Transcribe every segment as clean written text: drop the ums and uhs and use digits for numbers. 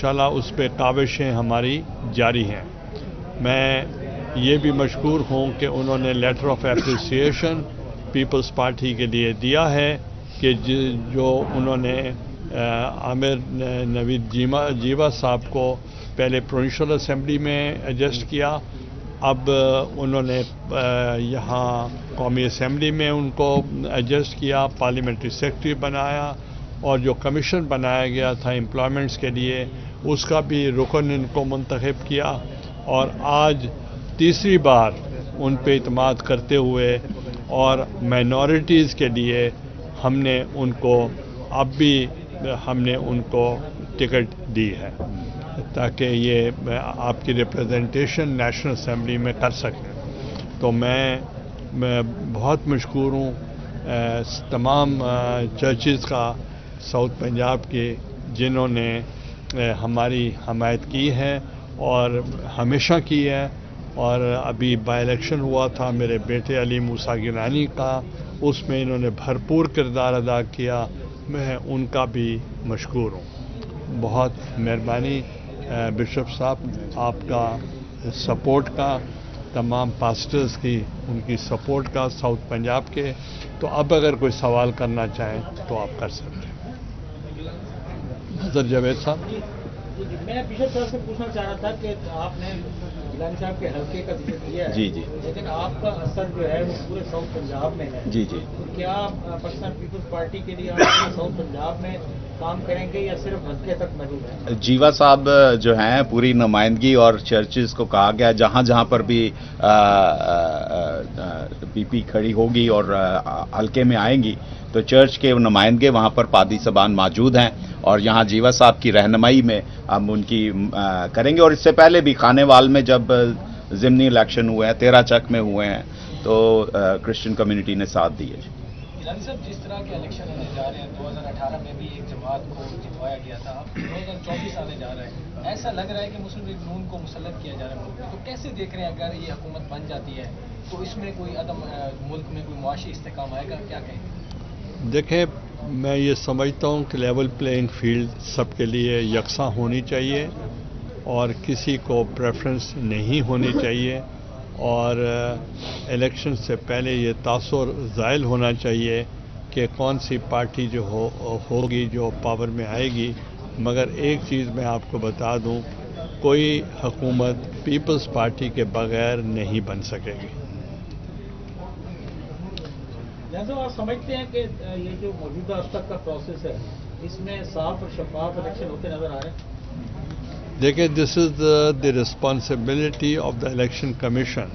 انشاءاللہ اس پہ کاوشیں ہماری جاری ہیں. میں یہ بھی مشکور ہوں کہ انہوں نے letter of appreciation Peoples Party کے لیے دیا ہے کہ جو انہوں نے عامر نوید جیوا صاحب کو پہلے پروونشل اسمبلی میں ایڈجسٹ کیا، اب انہوں نے یہاں قومی اسمبلی میں ان کو ایڈجسٹ کیا، پارلیمنٹری سیکرٹری بنایا، اور جو کمیشن بنایا گیا تھا امپلائمنٹس کے لیے اس کا بھی رکن ان کو منتخب کیا، اور آج تیسری بار ان پہ اعتماد کرتے ہوئے اور مائنورٹیز کے لیے ہم نے ان کو ٹکٹ دی ہے تاکہ یہ آپ کی ریپریزنٹیشن نیشنل اسمبلی میں کر سکیں. تو میں بہت مشکور ہوں تمام چرچز کا ساؤتھ پنجاب کے جنہوں نے ہماری حمایت کی ہے اور ہمیشہ کی ہے. اور ابھی بائی الیکشن ہوا تھا میرے بیٹے علی موسیٰ گیلانی کا، اس میں انہوں نے بھرپور کردار ادا کیا، میں ان کا بھی مشکور ہوں. بہت مہربانی بشپ صاحب آپ کا سپورٹ کا، تمام پاسٹرز کی ان کی سپورٹ کا ساؤتھ پنجاب کے. تو اب اگر کوئی سوال کرنا چاہیں تو آپ کر سکتے ہیں. نظر جاوید صاحب. میں بشپ صاحب سے پوچھنا چاہ رہا تھا کہ آپ نے گیلانی صاحب کے حلقے کا ذکر کیا ہے، جی لیکن آپ کا اثر جو ہے وہ پورے ساؤتھ پنجاب میں ہے. جی کیا پاکستان پیپلز پارٹی کے لیے آپ ساؤتھ پنجاب میں کام کریں گے یا صرف حلقے تک محدود ہیں؟ جیوا صاحب جو ہیں پوری نمائندگی اور چرچز کو کہا گیا جہاں جہاں پر بھی پی پی کھڑی ہوگی اور حلقے میں آئیں گی تو چرچ کے نمائندے وہاں پر پادری صاحبان موجود ہیں، اور یہاں جیوا صاحب کی رہنمائی میں ہم ان کی کریں گے. اور اس سے پہلے بھی خانے وال میں جب ضمنی الیکشن ہوئے ہیں، 13 چک میں ہوئے ہیں، تو کرسچن کمیونٹی نے ساتھ دیا. گیلانی صاحب، جس طرح کے الیکشن ہونے جا رہے ہیں، 2018 میں بھی ایک جماعت کو جتوایا گیا تھا، 2024 آنے جا رہا ہے، ایسا لگ رہا ہے کہ مسلم لیگ نون کو مسلط کیا جا رہا ہے. تو کیسے دیکھ رہے ہیں اگر یہ حکومت بن جاتی ہے تو اس میں کوئی ملک میں کوئی معاشی استحکام آئے گا؟ کیا کہیں؟ دیکھیں، میں یہ سمجھتا ہوں کہ لیول پلینگ فیلڈ سب کے لیے یکساں ہونی چاہیے اور کسی کو پریفرنس نہیں ہونی چاہیے، اور الیکشن سے پہلے یہ تاثر زائل ہونا چاہیے کہ کون سی پارٹی جو ہوگی جو پاور میں آئے گی. مگر ایک چیز میں آپ کو بتا دوں، کوئی حکومت پیپلز پارٹی کے بغیر نہیں بن سکے گی. جیسے آپ سمجھتے ہیں کہ یہ جو موجودہ اب تک کا پروسیس ہے اس میں صاف اور شفاف الیکشن ہوتے نظر آ رہے ہیں؟ دیکھیں، this is the responsibility of the election commission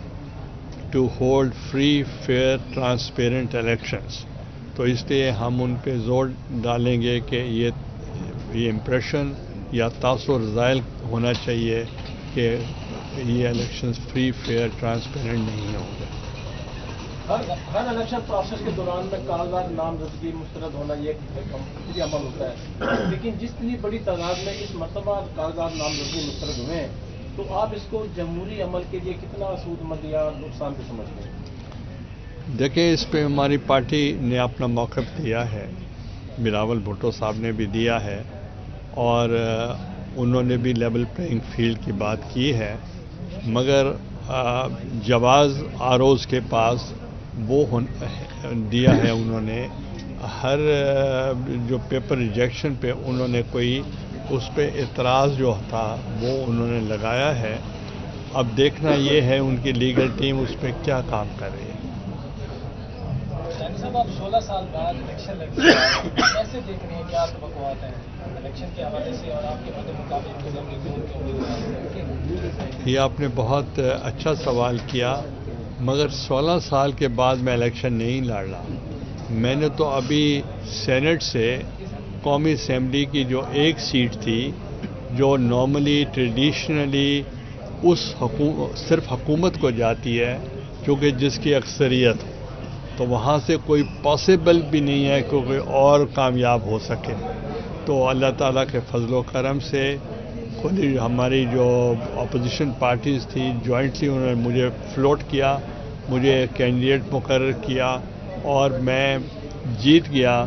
to hold free, fair, transparent elections. تو اس لیے ہم ان پہ زور ڈالیں گے کہ یہ امپریشن یا تاثر زائل ہونا چاہیے کہ یہ الیکشنز فری، فیئر، ٹرانسپیرنٹ نہیں ہوں گے. ہر الیکشن پروسیس کے دوران میں کاغذات نامزدگی مسترد ہونا یہ ایک عمل ہوتا ہے، لیکن جس اتنی بڑی تعداد میں اس مرتبہ کاغذات نامزدگی مسترد ہوئے ہیں تو آپ اس کو جمہوری عمل کے لیے کتنا سود مند یا نقصان بھی سمجھتے ہیں؟ دیکھیں، اس پہ ہماری پارٹی نے اپنا موقف دیا ہے، بلاول بھٹو صاحب نے بھی دیا ہے، اور انہوں نے بھی لیول پلینگ فیلڈ کی بات کی ہے. مگر جواز آروز کے پاس وہ دیا ہے، انہوں نے ہر جو پیپر ریجیکشن پہ انہوں نے کوئی اس پہ اعتراض جو تھا وہ انہوں نے لگایا ہے. اب دیکھنا یہ ہے ان کی لیگل ٹیم اس پہ کیا کام کر رہی ہے. صاحب، آپ 16 سال بعد الیکشن لڑ رہے ہیں، کیسے دیکھ رہے ہیں، کیا توقعات ہیں الیکشن کے حوالے سے اور آپ کے مد مقابل مسلم لیگ کے؟ یہ آپ نے بہت اچھا سوال کیا، مگر 16 سال کے بعد میں الیکشن نہیں لڑ رہا. میں نے تو ابھی سینٹ سے قومی اسمبلی کی جو ایک سیٹ تھی جو نارملی ٹریڈیشنلی صرف حکومت کو جاتی ہے کیونکہ جس کی اکثریت، تو وہاں سے کوئی پاسبل بھی نہیں ہے کہ کوئی اور کامیاب ہو سکے. تو اللہ تعالیٰ کے فضل و کرم سے ہماری جو اپوزیشن پارٹیز تھی جوائنٹلی انہوں نے مجھے فلوٹ کیا، مجھے کینڈیڈیٹ مقرر کیا اور میں جیت گیا.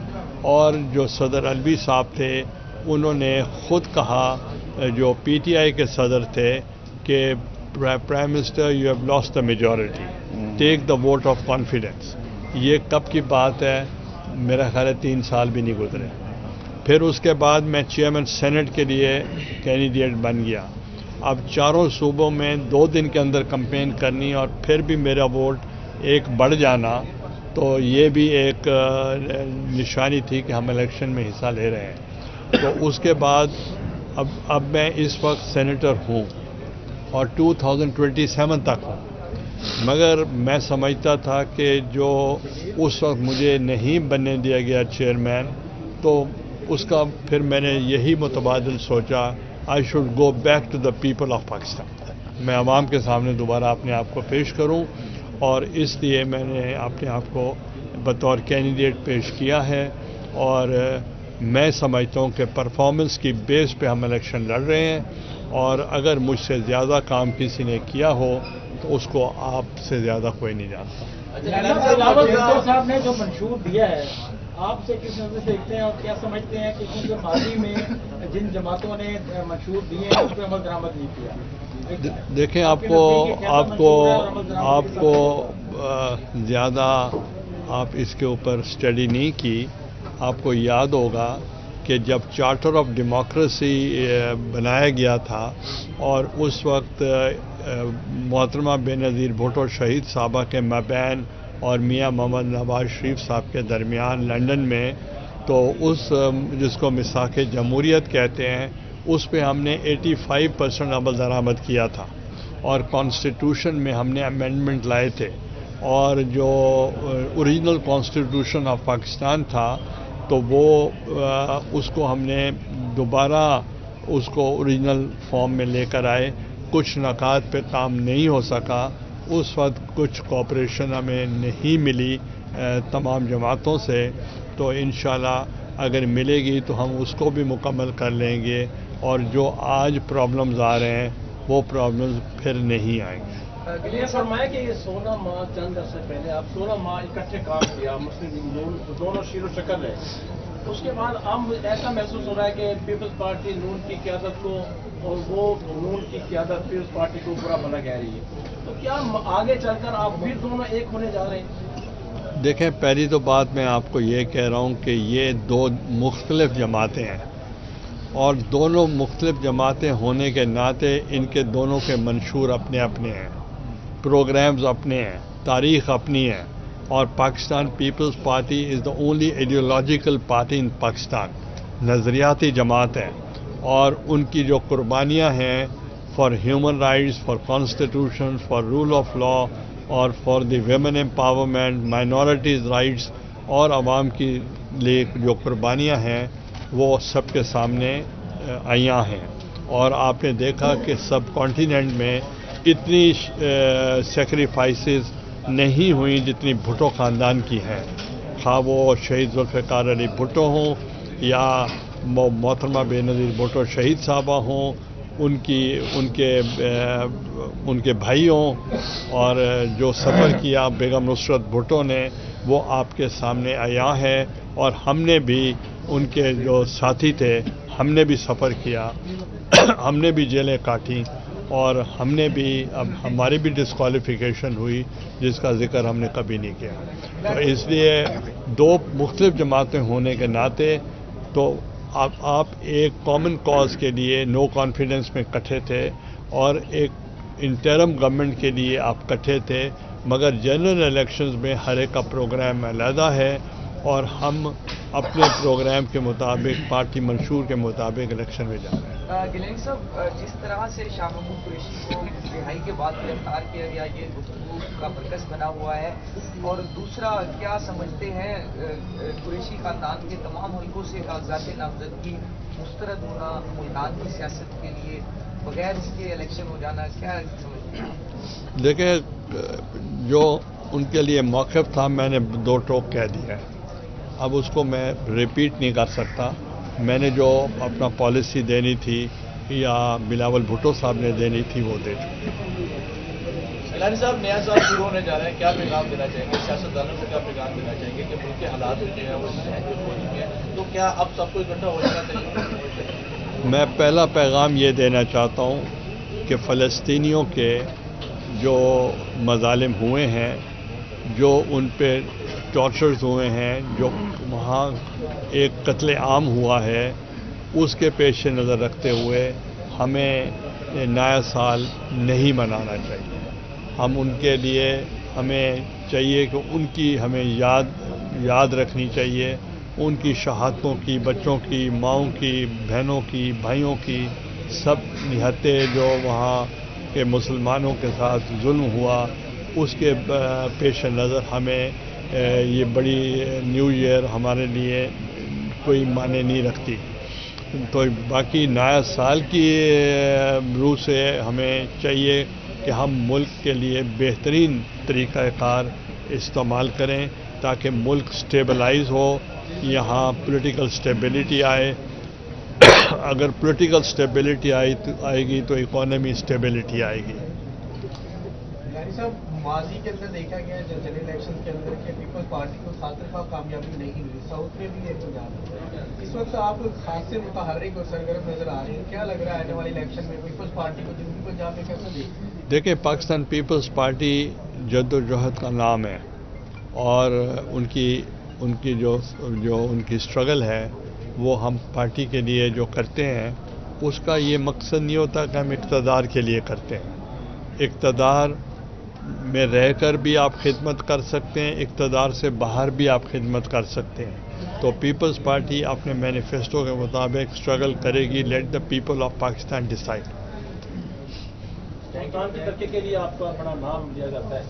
اور جو صدر علوی صاحب تھے انہوں نے خود کہا جو پی ٹی آئی کے صدر تھے کہ prime minister you have lost the majority, take the vote of confidence. یہ کب کی بات ہے؟ میرا خیال ہے 3 سال بھی نہیں گزرے. پھر اس کے بعد میں چیئرمین سینٹ کے لیے کینڈیڈیٹ بن گیا. اب 4 صوبوں میں 2 دن کے اندر کمپین کرنی اور پھر بھی میرا ووٹ 1 بڑھ جانا، تو یہ بھی ایک نشانی تھی کہ ہم الیکشن میں حصہ لے رہے ہیں. تو اس کے بعد اب میں اس وقت سینیٹر ہوں اور 2027 تک ہوں. مگر میں سمجھتا تھا کہ جو اس وقت مجھے نہیں بننے دیا گیا چیئرمین، تو اس کا پھر میں نے یہی متبادل سوچا I should go back to the people of Pakistan. میں عوام کے سامنے دوبارہ اپنے آپ کو پیش کروں، اور اس لیے میں نے اپنے آپ کو بطور کینڈیڈیٹ پیش کیا ہے. اور میں سمجھتا ہوں کہ پرفارمنس کی بیس پہ ہم الیکشن لڑ رہے ہیں، اور اگر مجھ سے زیادہ کام کسی نے کیا ہو تو اس کو آپ سے زیادہ کوئی نہیں جانتا. صاحب نے جو منشور دیا ہے آپ سے کس نظر سے دیکھتے ہیں اور کیا سمجھتے ہیں کہ کیونکہ ماضی میں جن جماعتوں نے منشور دیے ہیں اس پہ عمل درآمد نہیں کیا؟ دیکھیں آپ کو زیادہ آپ اس کے اوپر اسٹڈی نہیں کی. آپ کو یاد ہوگا کہ جب چارٹر آف ڈیموکریسی بنایا گیا تھا اور اس وقت محترمہ بے نظیر بھٹو شہید صاحبہ کے مابین اور میاں محمد نواز شریف صاحب کے درمیان لنڈن میں، تو اس جس کو میثاق جمہوریت کہتے ہیں، اس پہ ہم نے 85% عمل درآمد کیا تھا، اور کانسٹیٹیوشن میں ہم نے امینڈمنٹ لائے تھے. اور جو اوریجنل کانسٹیٹیوشن آف پاکستان تھا تو وہ اس کو ہم نے دوبارہ اس کو اوریجنل فارم میں لے کر آئے. کچھ نکات پہ کام نہیں ہو سکا. اس وقت کچھ کوآپریشن ہمیں نہیں ملی تمام جماعتوں سے، تو انشاءاللہ اگر ملے گی تو ہم اس کو بھی مکمل کر لیں گے، اور جو آج پرابلمز آ رہے ہیں وہ پرابلمز پھر نہیں آئیں گے. یہ فرمایا کہ یہ 16 ماہ چند عرصے پہلے آپ 16 ماہ اکٹھے کام کیا، مسلم نون دونوں شیر و شکل ہے. اس کے بعد اب ایسا محسوس ہو رہا ہے کہ پیپلز پارٹی نون کی قیادت کو اور وہ نون کی قیادت پیپلز پارٹی کو برا بھلا کہہ رہی ہے. تو کیا آگے چل کر آپ پھر دونوں ایک ہونے جا رہے ہیں؟ دیکھیں، پہلی تو بات میں آپ کو یہ کہہ رہا ہوں کہ یہ 2 مختلف جماعتیں ہیں، اور دونوں مختلف جماعتیں ہونے کے ناطے ان کے دونوں کے منشور اپنے اپنے ہیں، پروگرامز اپنے ہیں، تاریخ اپنی ہے. اور Pakistan Peoples Party is the only ideological party in Pakistan, نظریاتی جماعت ہے. اور ان کی جو قربانیاں ہیں for human rights, for constitution, for rule of law, اور for the women empowerment, minorities rights, اور عوام کی لیے جو قربانیاں ہیں وہ سب کے سامنے عیاں ہیں. اور آپ نے دیکھا کہ سب کانٹیننٹ میں اتنی سیکریفائسز نہیں ہوئیں جتنی بھٹو خاندان کی ہیں، خواہ وہ شہید ذوالفقار علی بھٹو ہوں یا محترمہ بے نظیر بھٹو شہید صاحبہ ہوں، ان کے بھائی ہوں. اور جو سفر کیا بیگم نصرت بھٹو نے وہ آپ کے سامنے عیاں ہے. اور ہم نے بھی ان کے جو ساتھی تھے ہم نے بھی سفر کیا، ہم نے بھی جیلیں کاٹیں، اور ہم نے بھی اب ہماری بھی ڈسکوالیفیکیشن ہوئی جس کا ذکر ہم نے کبھی نہیں کیا. تو اس لیے 2 مختلف جماعتیں ہونے کے ناطے تو آپ ایک کامن کاز کے لیے نو کانفیڈنس میں اکٹھے تھے، اور ایک انٹرم گورنمنٹ کے لیے آپ اکٹھے تھے. مگر جنرل الیکشنز میں ہر ایک کا پروگرام علیحدہ ہے، اور ہم اپنے پروگرام کے مطابق پارٹی منشور کے مطابق الیکشن میں جا رہے ہیں. گیلانی صاحب، جس طرح سے شاہ محمود قریشی کو رہائی کے بعد گرفتار کیا گیا، یہ گفتگو کا مرکز بنا ہوا ہے. اور دوسرا، کیا سمجھتے ہیں قریشی خاندان کے تمام حلقوں سے کاغذات نامزدگی مسترد ہونا ملتان کی سیاست کے لیے بغیر اس کے الیکشن ہو جانا، کیا سمجھتے ہیں؟ دیکھیں، جو ان کے لیے موقف تھا میں نے 2 ٹوک کہہ دیا ہے. اب اس کو میں ریپیٹ نہیں کر سکتا. میں نے جو اپنا پالیسی دینی تھی یا بلاول بھٹو صاحب نے دینی تھی وہ دے چکے. گیلانی صاحب، نیا سال شروع ہونے جا رہے ہیں، کیا پیغام دینا چاہیں گے سیاستدانوں سے؟ کیا پیغام دینا چاہیں گے کہ ملک کے حالات جو ہیں وہ ہو چکے ہیں، تو کیا اب سب کو اکٹھا ہو جانا چاہیے؟ میں پہلا پیغام یہ دینا چاہتا ہوں کہ فلسطینیوں کے جو مظالم ہوئے ہیں، جو ان پہ ٹارچرز ہوئے ہیں، جو وہاں ایک قتل عام ہوا ہے، اس کے پیش نظر رکھتے ہوئے ہمیں نیا سال نہیں منانا چاہیے. ہم ان کے لیے ہمیں چاہیے کہ ان کی ہمیں یاد رکھنی چاہیے، ان کی شہادتوں کی، بچوں کی، ماؤں کی، بہنوں کی، بھائیوں کی، سب نہتے جو وہاں کے مسلمانوں کے ساتھ ظلم ہوا، اس کے پیش نظر ہمیں یہ بڑی نیو ایئر ہمارے لیے کوئی معنی نہیں رکھتی. تو باقی نیا سال کی روح سے ہمیں چاہیے کہ ہم ملک کے لیے بہترین طریقہ کار استعمال کریں تاکہ ملک سٹیبلائز ہو، یہاں پولیٹیکل سٹیبلٹی آئے. اگر پولیٹیکل سٹیبلٹی آئے گی تو اکانومی سٹیبلٹی آئے گی. یعنی صاحب ماضی کے اندر دیکھا گیا ہے جنرل الیکشن کے اندر کہ پیپلز پارٹی کو سات طرفہ کامیابی نہیں ملی، ساؤتھ میں بھی ہے پنجاب. اس وقت آپ خاص سے متحرک اور سرگرم نظر آ رہے ہیں، کیا لگ رہا ہے آنے والے الیکشن میں پیپلز پارٹی کو جنوبی پنجاب میں کیسے دیکھتے ہیں؟ دیکھیں، پاکستان پیپلز پارٹی جد و جہد کا نام ہے، اور ان کی جو ان کی اسٹرگل ہے وہ ہم پارٹی کے لیے جو کرتے ہیں اس کا یہ مقصد نہیں ہوتا کہ ہم اقتدار کے لیے کرتے ہیں. اقتدار میں رہ کر بھی آپ خدمت کر سکتے ہیں، اقتدار سے باہر بھی آپ خدمت کر سکتے ہیں. تو پیپلز پارٹی اپنے مینیفیسٹو کے مطابق اسٹرگل کرے گی. Let the people of Pakistan decide. Multan کے ترقی کے لیے آپ کا بڑا نام لیا جاتا ہے.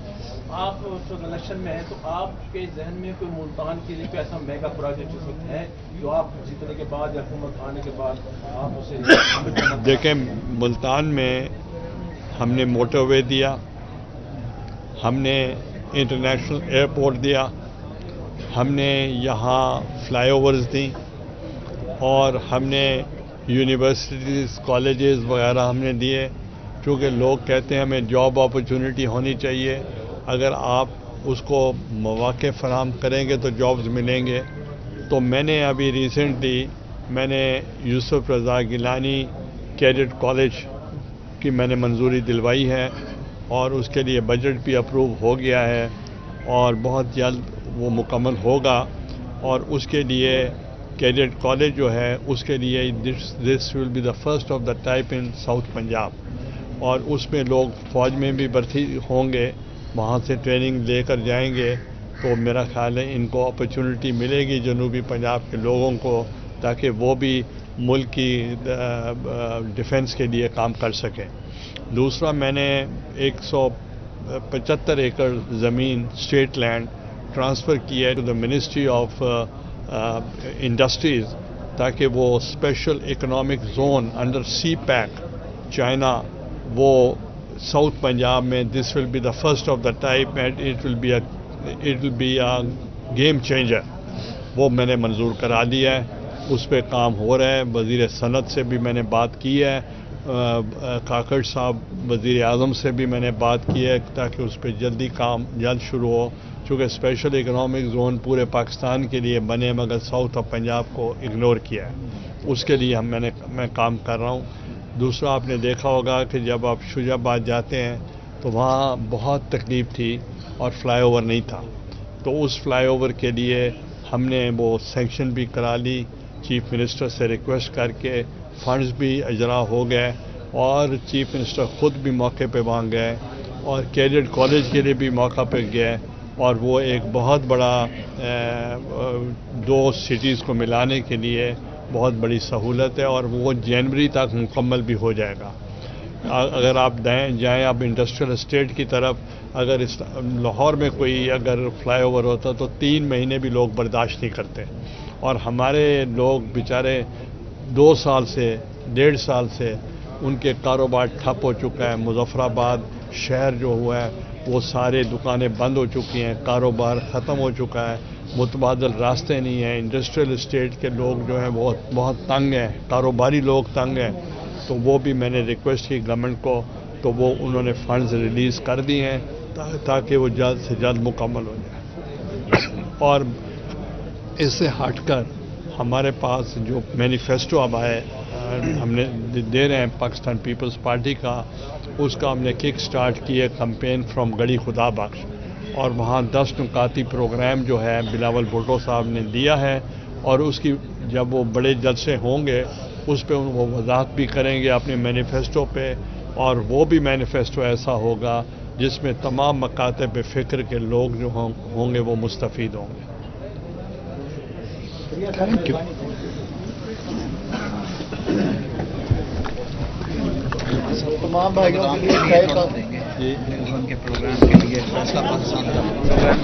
آپ جو الیکشن میں ہیں تو آپ کے ذہن میں کوئی ملتان کے لیے کوئی ایسا میگا پروجیکٹ اس وقت ہے جو آپ جیتنے کے بعد یا حکومت آنے کے بعد آپ اسے؟ دیکھیں، ملتان میں ہم نے موٹر وے دیا، ہم نے انٹرنیشنل ایئرپورٹ دیا، ہم نے یہاں فلائی اوورز دیں، اور ہم نے یونیورسٹیز، کالجز وغیرہ ہم نے دیے. چونکہ لوگ کہتے ہیں ہمیں جاب اپرچونٹی ہونی چاہیے، اگر آپ اس کو مواقع فراہم کریں گے تو جابز ملیں گے. تو میں نے ابھی ریسنٹلی میں نے یوسف رضا گیلانی کیڈٹ کالج کی میں نے منظوری دلوائی ہے، اور اس کے لیے بجٹ بھی اپروو ہو گیا ہے، اور بہت جلد وہ مکمل ہوگا. اور اس کے لیے کیڈٹ کالج جو ہے اس کے لیے this will be the first of the type in South Punjab. اور اس میں لوگ فوج میں بھی بھرتی ہوں گے، وہاں سے ٹریننگ لے کر جائیں گے. تو میرا خیال ہے ان کو اپرچونٹی ملے گی جنوبی پنجاب کے لوگوں کو، تاکہ وہ بھی ملک کی ڈیفنس کے لیے کام کر سکیں. دوسرا، میں نے 175 ایکڑ زمین اسٹیٹ لینڈ ٹرانسفر کی ہے to the ministry of industries, تاکہ وہ special economic zone under CPEC China, وہ ساؤتھ پنجاب میں this will be the first of the type and it will be a game changer. وہ میں نے منظور کرا دیا ہے، اس پہ کام ہو رہا ہے. وزیر صنعت سے بھی میں نے بات کی ہے، کاکڑ صاحب وزیر اعظم سے بھی میں نے بات کی ہے تاکہ اس پہ جلدی کام جلد شروع ہو. چونکہ اسپیشل اکنامک زون پورے پاکستان کے لیے بنے، مگر ساؤتھ آف پنجاب کو اگنور کیا ہے. اس کے لیے میں کام کر رہا ہوں. دوسرا، آپ نے دیکھا ہوگا کہ جب آپ شجاع آباد جاتے ہیں تو وہاں بہت تکلیف تھی اور فلائی اوور نہیں تھا. تو اس فلائی اوور کے لیے ہم نے وہ سینکشن بھی کرا لی، چیف منسٹر سے ریکویسٹ کر کے فنڈز بھی اجرا ہو گئے، اور چیف منسٹر خود بھی موقع پہ وہاں گئے، اور کیڈٹ کالج کے لیے بھی موقع پہ گئے. اور وہ ایک بہت بڑا دو سٹیز کو ملانے کے لیے بہت بڑی سہولت ہے، اور وہ جنوری تک مکمل بھی ہو جائے گا. اگر آپ جائیں آپ انڈسٹریل اسٹیٹ کی طرف، اگر لاہور میں کوئی اگر فلائی اوور ہوتا تو 3 مہینے بھی لوگ برداشت نہیں کرتے. اور ہمارے لوگ بیچارے 2 سال سے 1.5 سال سے ان کے کاروبار ٹھپ ہو چکا ہے. مظفر آباد شہر جو ہوا ہے وہ سارے دکانیں بند ہو چکی ہیں، کاروبار ختم ہو چکا ہے، متبادل راستے نہیں ہیں. انڈسٹریل اسٹیٹ کے لوگ جو ہیں وہ بہت تنگ ہیں، کاروباری لوگ تنگ ہیں. تو وہ بھی میں نے ریکویسٹ کی گورنمنٹ کو، تو وہ انہوں نے فنڈز ریلیز کر دیے ہیں تاکہ وہ جلد سے جلد مکمل ہو جائے. اور اس سے ہٹ کر ہمارے پاس جو مینیفیسٹو اب ہے ہم نے دے رہے ہیں پاکستان پیپلز پارٹی کا، اس کا ہم نے کک سٹارٹ کی ہے کمپین فرام گڑی خدا بخش، اور وہاں 10 نکاتی پروگرام جو ہے بلاول بھٹو صاحب نے دیا ہے، اور اس کی جب وہ بڑے جلسے ہوں گے اس پہ وہ وضاحت بھی کریں گے اپنے مینیفیسٹو پہ، اور وہ بھی مینیفیسٹو ایسا ہوگا جس میں تمام مکاتب فکر کے لوگ جو ہوں گے وہ مستفید ہوں گے۔ Thank you. تمام بھائیوں کے لیے کے پروگرام کے لیے فیصلہ پاکستان کا